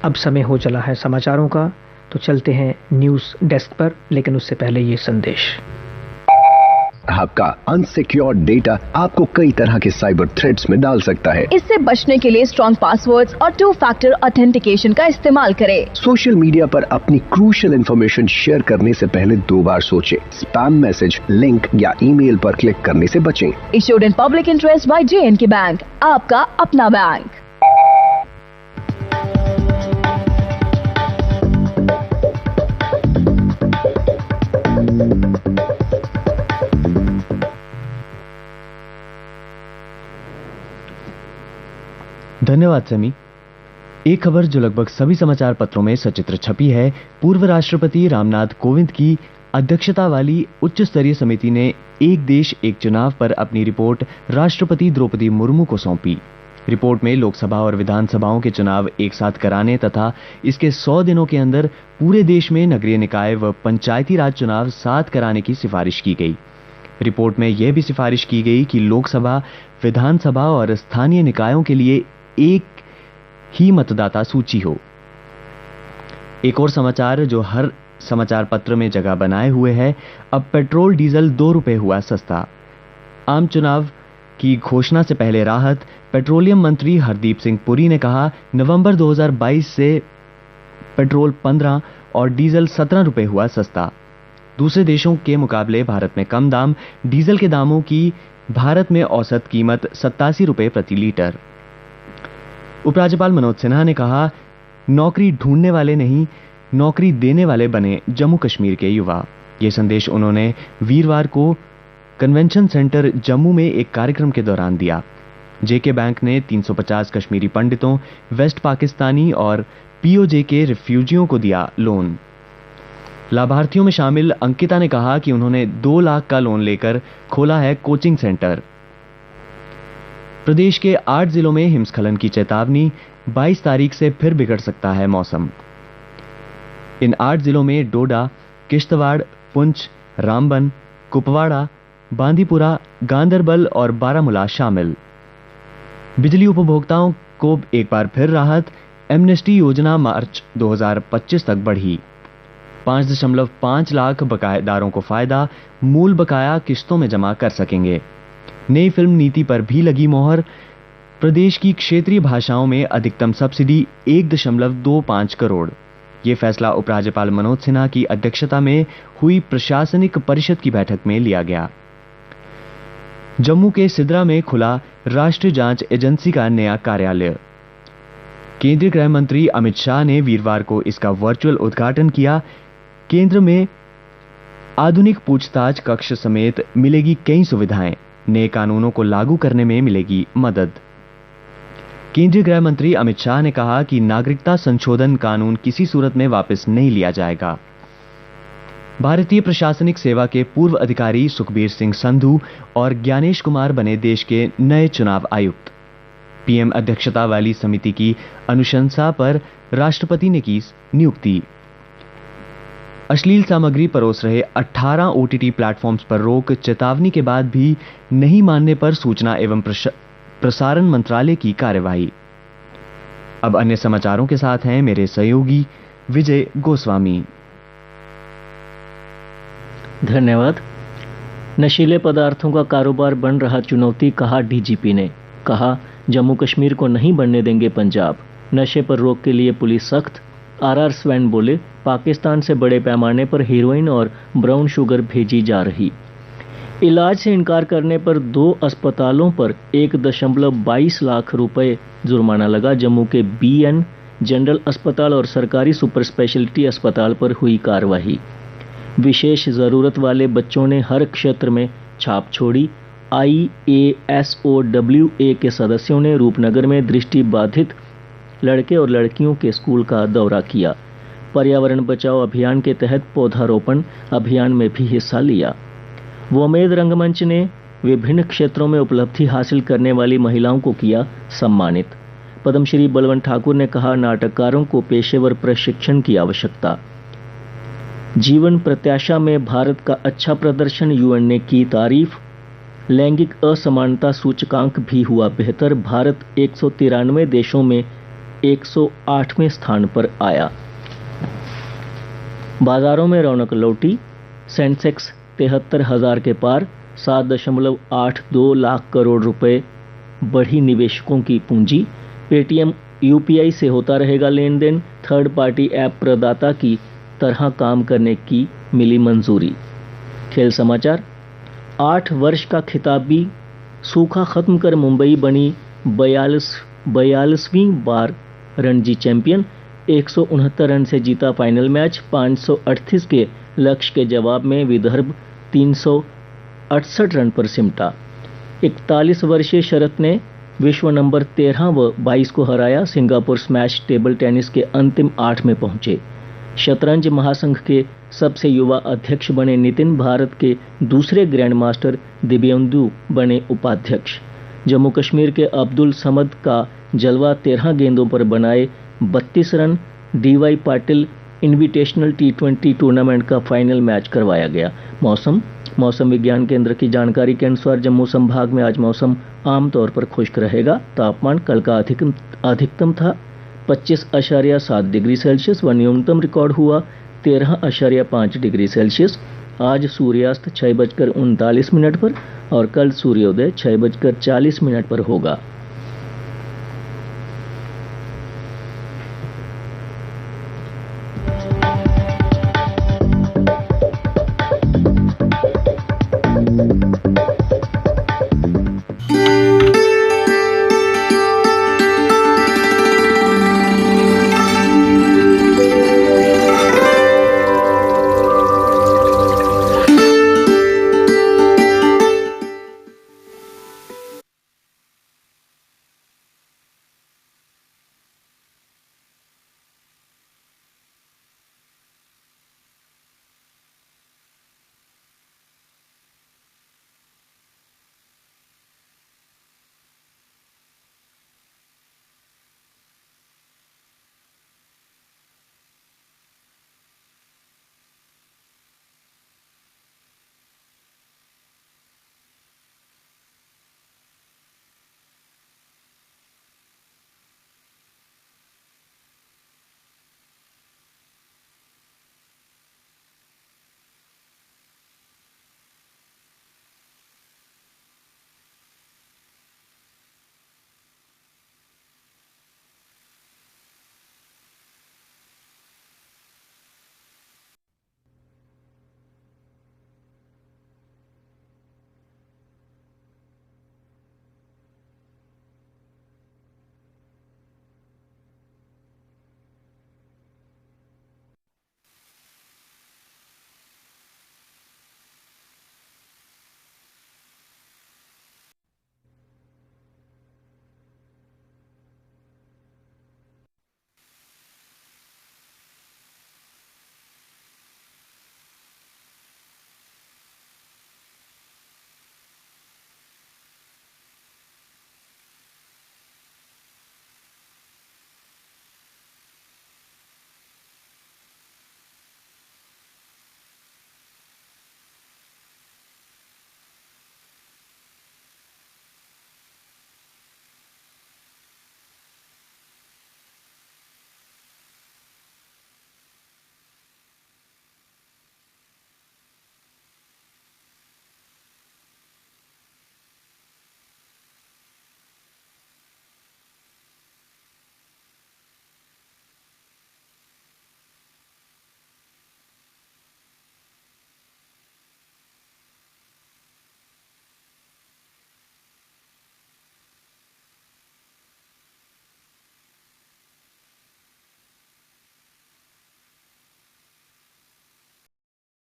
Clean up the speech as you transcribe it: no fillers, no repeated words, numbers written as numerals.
अब समय हो चला है समाचारों का, तो चलते हैं न्यूज़ डेस्क पर, लेकिन उससे पहले ये संदेश। आपका अनसिक्योर्ड डेटा आपको कई तरह के साइबर थ्रेट्स में डाल सकता है। इससे बचने के लिए स्ट्रॉन्ग पासवर्ड्स और 2 फैक्टर ऑथेंटिकेशन का इस्तेमाल करें। सोशल मीडिया पर अपनी क्रूशियल इंफॉर्मेशन शेयर करने से पहले 2 बार सोचें। स्पैम मैसेज, लिंक या ईमेल पर क्लिक करने से बचें। Issued in public interest by J&K bank, आपका अपना बैंक। धन्यवाद समी। एक खबर जो लगभग सभी समाचार पत्रों में सचित्र छपी है। पूर्व राष्ट्रपति रामनाथ कोविंद की अध्यक्षता वाली उच्च स्तरीय समिति ने एक देश एक चुनाव पर अपनी रिपोर्ट राष्ट्रपति द्रौपदी मुर्मू को सौंपी। रिपोर्ट में लोकसभा और विधानसभाओं के चुनाव एक साथ कराने तथा इसके 100 दिनों के अंदर पूरे देश में नगरीय निकाय व पंचायती राज चुनाव साथ कराने की सिफारिश की गई। रिपोर्ट में यह भी सिफारिश की गई कि लोकसभा, विधानसभा और स्थानीय निकायों के लिए एक ही मतदाता सूची हो। एक और समाचार जो हर समाचार पत्र में जगह बनाए हुए है, अब पेट्रोल डीजल 2 रुपए हुआ सस्ता। आम चुनाव की घोषणा से पहले राहत। पेट्रोलियम मंत्री हरदीप सिंह पुरी ने कहा, नवंबर 2022 से पेट्रोल 15 और डीजल 17 रुपए हुआ सस्ता। दूसरे देशों के मुकाबले भारत में कम दाम। डीजल के दामों की भारत में औसत कीमत 87 रुपए प्रति लीटर। उपराज्यपाल मनोज सिन्हा ने कहा, नौकरी ढूंढने वाले नहीं, नौकरी देने वाले बने जम्मू कश्मीर के युवा। ये संदेश उन्होंने वीरवार को कन्वेंशन सेंटर जम्मू में एक कार्यक्रम के दौरान दिया। जेके बैंक ने 350 कश्मीरी पंडितों, वेस्ट पाकिस्तानी और पीओजे के रिफ्यूजियों को दिया लोन। लाभार्थियों में शामिल अंकिता ने कहा कि उन्होंने 2 लाख का लोन लेकर खोला है कोचिंग सेंटर। प्रदेश के 8 जिलों में हिमस्खलन की चेतावनी। 22 तारीख से फिर बिगड़ सकता है मौसम। इन 8 जिलों में डोडा, किश्तवाड़, पुंछ, रामबन, कुपवाड़ा, बांदीपुरा, गांदरबल और बारामूला शामिल। बिजली उपभोक्ताओं को एक बार फिर राहत। एमनेस्टी योजना मार्च 2025 तक बढ़ी। 5.5 लाख बकायेदारों को फायदा। मूल बकाया किस्तों में जमा कर सकेंगे। नई फिल्म नीति पर भी लगी मोहर। प्रदेश की क्षेत्रीय भाषाओं में अधिकतम सब्सिडी 1.25 करोड़। ये फैसला उपराज्यपाल मनोज सिन्हा की अध्यक्षता में हुई प्रशासनिक परिषद की बैठक में लिया गया। जम्मू के सिद्रा में खुला राष्ट्रीय जांच एजेंसी का नया कार्यालय। केंद्रीय गृह मंत्री अमित शाह ने वीरवार को इसका वर्चुअल उद्घाटन किया। केंद्र में आधुनिक पूछताछ कक्ष समेत मिलेगी कई सुविधाएं। नए कानूनों को लागू करने में मिलेगी मदद। केंद्रीय गृह मंत्री अमित शाह ने कहा कि नागरिकता संशोधन कानून किसी सूरत में वापस नहीं लिया जाएगा। भारतीय प्रशासनिक सेवा के पूर्व अधिकारी सुखबीर सिंह संधू और ज्ञानेश कुमार बने देश के नए चुनाव आयुक्त। पीएम अध्यक्षता वाली समिति की अनुशंसा पर राष्ट्रपति ने की नियुक्ति। अश्लील सामग्री परोस रहे 18 ओटीटी प्लेटफॉर्म्स पर रोक। चेतावनी के बाद भी नहीं मानने पर सूचना एवं प्रसारण मंत्रालय की कार्यवाही। अब अन्य समाचारों के साथ हैं मेरे सहयोगी विजय गोस्वामी। धन्यवाद। नशीले पदार्थों का कारोबार बन रहा चुनौती, कहा डीजीपी ने। कहा, जम्मू कश्मीर को नहीं बनने देंगे पंजाब। नशे पर रोक के लिए पुलिस सख्त। आरआर स्वैन बोले, पाकिस्तान से बड़े पैमाने पर हीरोइन और ब्राउन शुगर भेजी जा रही। इलाज से इनकार करने पर 2 अस्पतालों पर 1.22 लाख रुपए जुर्माना लगा। जम्मू के बीएन जनरल अस्पताल और सरकारी सुपर स्पेशलिटी अस्पताल पर हुई कार्रवाई। विशेष जरूरत वाले बच्चों ने हर क्षेत्र में छाप छोड़ी। IASOWA के सदस्यों ने रूपनगर में दृष्टि बाधित लड़के और लड़कियों के स्कूल का दौरा किया। पर्यावरण बचाओ अभियान के तहत पौधारोपण अभियान में भी हिस्सा लिया। वोमेद रंगमंच ने विभिन्न क्षेत्रों में उपलब्धि हासिल करने वाली महिलाओं को किया सम्मानित। पद्मश्री बलवंत ठाकुर ने कहा, नाटककारों को पेशेवर प्रशिक्षण की आवश्यकता। जीवन प्रत्याशा में भारत का अच्छा प्रदर्शन, यूएन ने की तारीफ। लैंगिक असमानता सूचकांक भी हुआ बेहतर। भारत 193 देशों में 108वें स्थान पर आया। बाजारों में रौनक लौटी। सेंसेक्स 73,000 के पार, 7.82 लाख करोड़ रुपए बढ़ी निवेशकों की पूंजी। पेटीएम यूपीआई से होता रहेगा लेन देन। थर्ड पार्टी ऐप प्रदाता की तरह काम करने की मिली मंजूरी। खेल समाचार। 8 वर्ष का खिताबी सूखा खत्म कर मुंबई बनी 42वीं बार रणजी चैंपियन। 169 रन से जीता फाइनल मैच। 538 के लक्ष्य के जवाब में विदर्भ 368 रन पर सिमटा। 41 वर्षीय शरत ने विश्व नंबर 13 व 22 को हराया। सिंगापुर स्मैश टेबल टेनिस के अंतिम 8 में पहुंचे। शतरंज महासंघ के सबसे युवा अध्यक्ष बने नितिन। भारत के दूसरे ग्रैंड मास्टर दिव्येंदु बने उपाध्यक्ष। जम्मू कश्मीर के अब्दुल समद का जलवा 13 गेंदों पर बनाए 32 run. DY Patil invitational T20 tournament का फाइनल मैच करवाया गया। मौसम विज्ञान केंद्र की जानकारी के अनुसार जम्मू संभाग में आज मौसम आमतौर पर खुश्क रहेगा। तापमान कल का अधिकतम था 25.7 डिग्री सेल्सियस व न्यूनतम रिकॉर्ड हुआ 13.5 डिग्री सेल्सियस। आज सूर्यास्त 6:39 पर और कल सूर्योदय 6:40 पर होगा।